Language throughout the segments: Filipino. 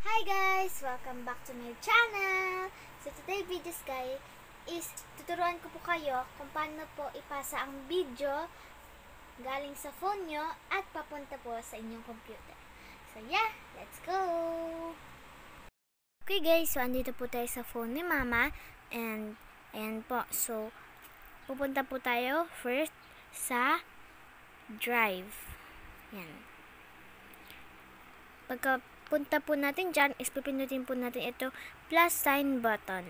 Hi guys! Welcome back to my channel! So today videos guys is tuturuan ko po kayo kung paano po ipasa ang video galing sa phone nyo at papunta po sa inyong computer. So yeah, let's go! Okay guys, so andito po tayo sa phone ni mama and ayan po. So pupunta po tayo first sa drive. Yan. Pagkapunta po natin dyan, is pipindutin po natin ito plus sign button.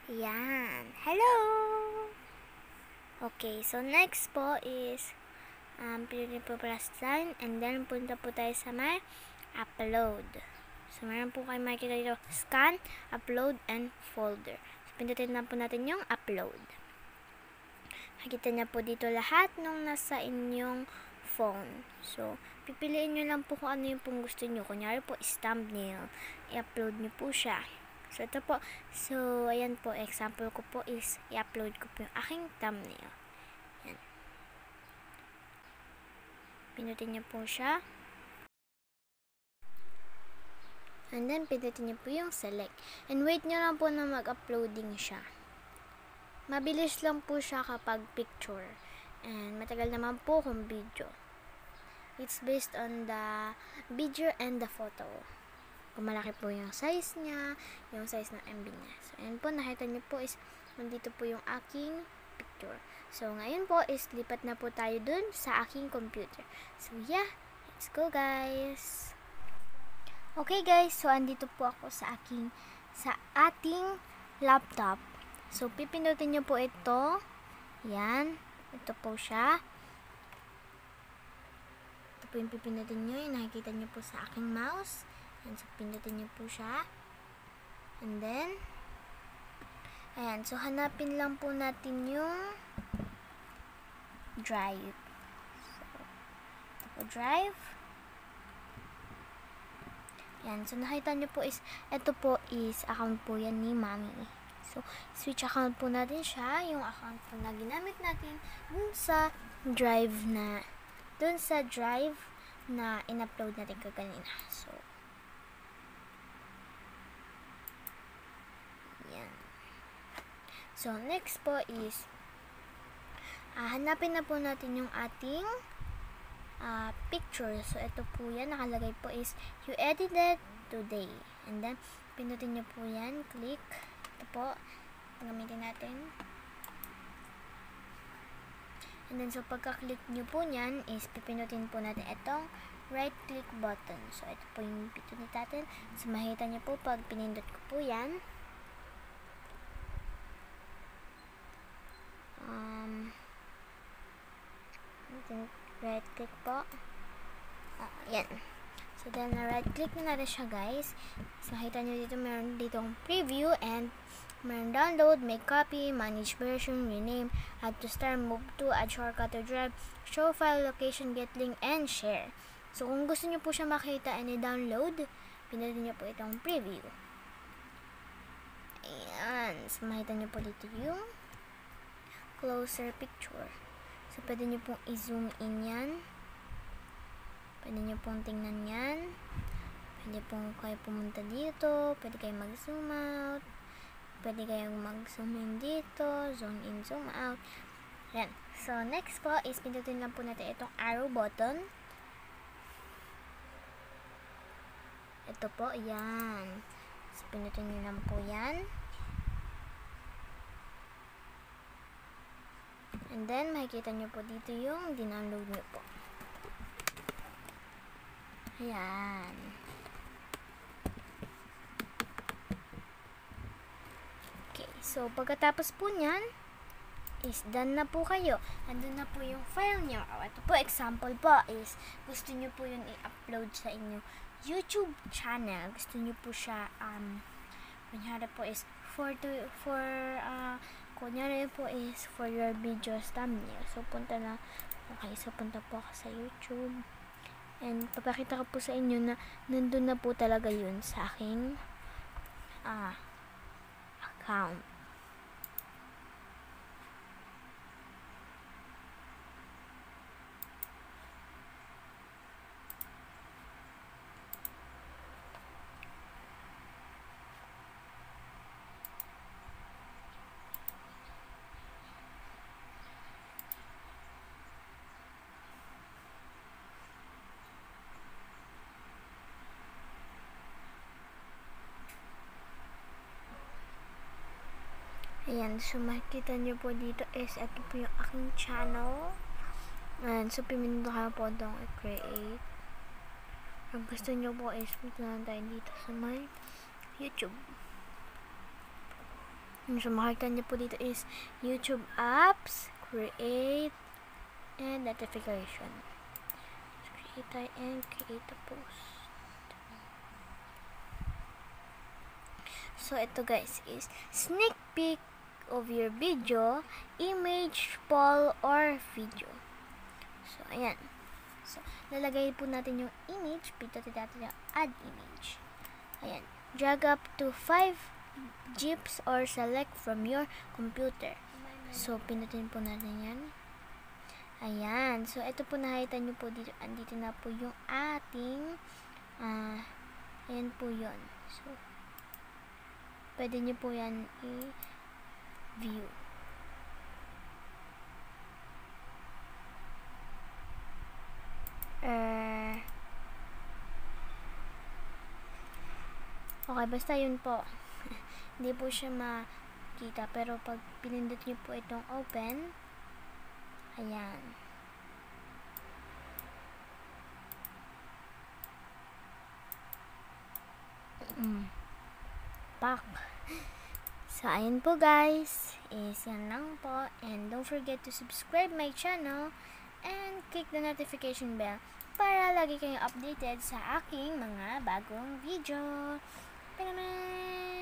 Yan. Hello! Okay, so next po is pindutin po plus sign and then punta po tayo sa may upload. So, meron po kayo makikita dito, scan, upload, and folder. So, pindutin na po natin yung upload. Makikita niya po dito lahat nung nasa inyong phone. So, pipiliin nyo lang po kung ano yung pong gusto nyo. Kunyari po is thumbnail. I-upload nyo po siya. So, ito po. So, ayan po. Example ko po is i-upload ko po yung aking thumbnail. Yan. Pindutin nyo po siya. And then, pindutin niyo po yung select. And wait nyo lang po na mag-uploading siya. Mabilis lang po siya kapag picture. And matagal naman po kung video. It's based on the video and the photo. Kung malaki po yung size niya, yung size ng MB niya. So, ayan po, nakita niyo po is, nandito po yung aking picture. So, ngayon po is, lipat na po tayo dun sa aking computer. So, yeah. Let's go, guys. Okay guys, so andito po ako sa ating laptop. So pipindutin niyo po ito. Yan, ito po siya. Ito po yung pipindutin niyo, yung nakikita niyo po sa aking mouse. Yan, so pindutin niyo po siya. And then ayan, so hanapin lang po natin yung drive. So, ito po drive. Yan. So, nakita nyo po is, ito po is account po yan ni Mami. So, switch account po natin siya. Yung account po na ginamit natin dun sa drive na in-upload natin kaganina. So, yan. So, next po is, hanapin na po natin yung ating picture. So, ito po yan. Nakalagay po is, you edited today. And then, pinutin nyo po yan. Click. Ito po. Gamitin natin. And then, so, pagka-click nyo po yan, is, pipinutin po natin itong right-click button. So, ito po yung pinutin natin. So, makita nyo po, pag pinindot ko po yan, right click po. Yan. So then right click na natin siya guys. So makita nyo dito, meron ditong preview and meron download, make copy, manage version, rename, add to start, move to, add shortcut to drive, show file location, get link, and share. So kung gusto nyo po siya makita and i-download, pinutin nyo po itong preview. Ayan. So makita nyo po dito yung closer picture. So, pwede nyo pong i-zoom in yan. Pwede nyo pong tingnan yan. Pwede pong kayo pumunta dito. Pwede kayo mag-zoom out. Pwede kayong mag-zoom in dito. Zoom in, zoom out. Yan. So, next po is pindutin lang po natin itong arrow button. Ito po, yan. So, pindutin nyo lang po yan. And then, makikita nyo po dito yung dinownload nyo po. Ayan. Okay. So, pagkatapos po nyan, is done na po kayo. Andun na po yung file nyo. Ito po, example po is, gusto nyo po yung i-upload sa inyong YouTube channel. Gusto nyo po siya, kunyari po is, kunyari po is for your videos thumbnail. So, punta po ako sa YouTube. And, papakita ko po sa inyo na nandun na po talaga yun sa aking account. Ayan, so makikita nyo po dito is ito po yung aking channel. And so piminto kayo po itong i-create. Ang gusto nyo po is punta na tayo dito sa my YouTube. And so makikita nyo po dito is YouTube apps, create, and notification. So, create tayo and create a post. So ito guys is sneak peek of your video, image, poll, or video. So, ayan. So, lalagay po natin yung image. Pindutin natin yung add image. Ayan. Drag up to 5 GIFs or select from your computer. So, pindutin po natin yan. Ayan. So, ito po nakita nyo po dito. Andito na po yung ating ayan po yun. So, pwede nyo po yan i-view. Okay, basta yun po. Hindi po siya makita. Pero pag pinindot nyo po itong open, ayan. Pak. So, ayan po guys. Is yan lang po. And don't forget to subscribe my channel and click the notification bell para lagi kayong updated sa aking mga bagong video. Bye naman!